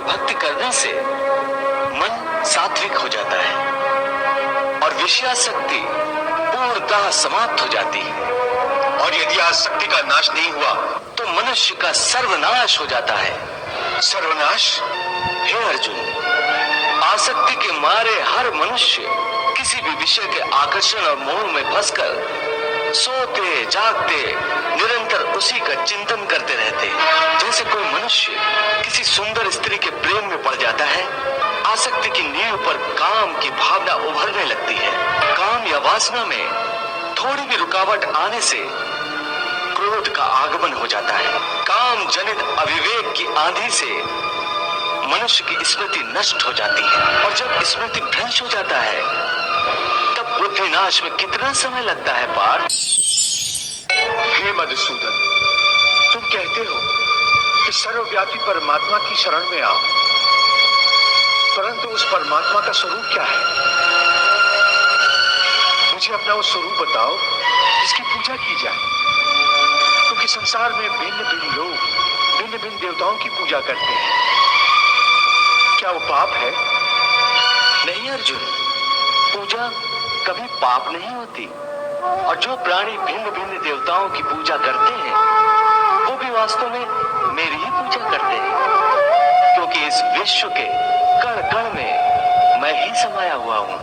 भक्ति करने से मन सात्विक हो जाता है और विषयासक्ति पूर्णतः समाप्त हो जाती है। और यदि आसक्ति का नाश नहीं हुआ तो मनुष्य का सर्वनाश हो जाता है। सर्वनाश? हे अर्जुन, आसक्ति के मारे हर मनुष्य किसी भी विषय के आकर्षण और मोह में फंसकर सोते जागते निरंतर उसी का चिंतन करते रहते। जैसे कोई मनुष्य किसी सुंदर स्त्री के प्रेम में पड़ जाता है, आसक्ति की नींव पर काम की भावना उभरने लगती है। काम या वासना में थोड़ी भी रुकावट आने से क्रोध का आगमन हो जाता है। काम जनित अविवेक की आंधी से मनुष्य की स्मृति नष्ट हो जाती है और जब स्मृति भ्रंश हो जाता है तब बुद्धि नाश में कितना समय लगता है पार्थ? हे मधुसूदन, तुम कहते हो कि सर्वव्यापी परमात्मा की शरण में आओ, परंतु उस परमात्मा का स्वरूप क्या है? मुझे अपना वो स्वरूप बताओ जिसकी पूजा की जाए, क्योंकि संसार में भिन्न भिन्न लोग भिन्न भिन्न देवताओं की पूजा करते हैं। क्या वो पाप है? नहीं अर्जुन, पूजा कभी पाप नहीं होती और जो प्राणी भिन्न भिन्न देवताओं की पूजा करते हैं वो भी वास्तव में मेरी ही पूजा करते हैं, क्योंकि इस विश्व के कण कण में मैं ही समाया हुआ हूं।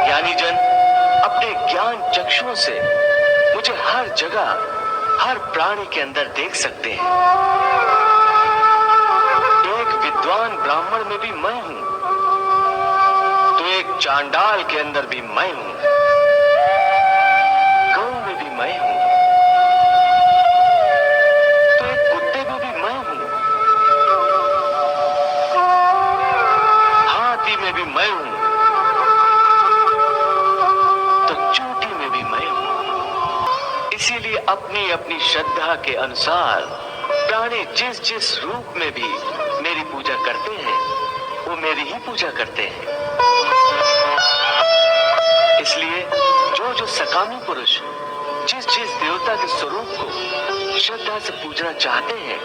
ज्ञानी जन अपने ज्ञान चक्षुओं से मुझे हर जगह हर प्राणी के अंदर देख सकते हैं। एक विद्वान ब्राह्मण में भी मैं हूं तो एक चांडाल के अंदर भी मैं हूं, गौ में भी मैं हूं तो एक कुत्ते में भी मैं हूं, हाथी में भी मैं हूं तो चोटी में भी मैं हूं। इसीलिए अपनी अपनी श्रद्धा के अनुसार प्राणी जिस जिस रूप में भी मेरी पूजा करते हैं वो मेरी ही पूजा करते हैं। इसलिए जो जो सकामी पुरुष जिस जिस देवता के स्वरूप को श्रद्धा से पूजना चाहते हैं,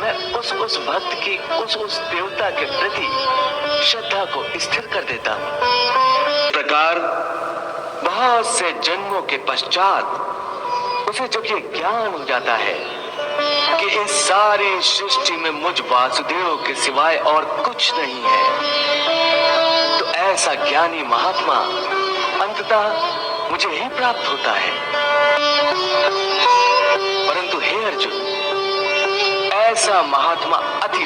मैं उस भक्त की उस देवता के प्रति श्रद्धा को स्थिर कर देता हूं। इस प्रकार बहुत से जन्मों के पश्चात उसे जब ये ज्ञान हो जाता है कि इस सारी सृष्टि में मुझ वासुदेव के सिवाय और कुछ नहीं है, तो ऐसा ज्ञानी महात्मा अंततः मुझे ही प्राप्त होता है। परंतु हे अर्जुन, ऐसा महात्मा अति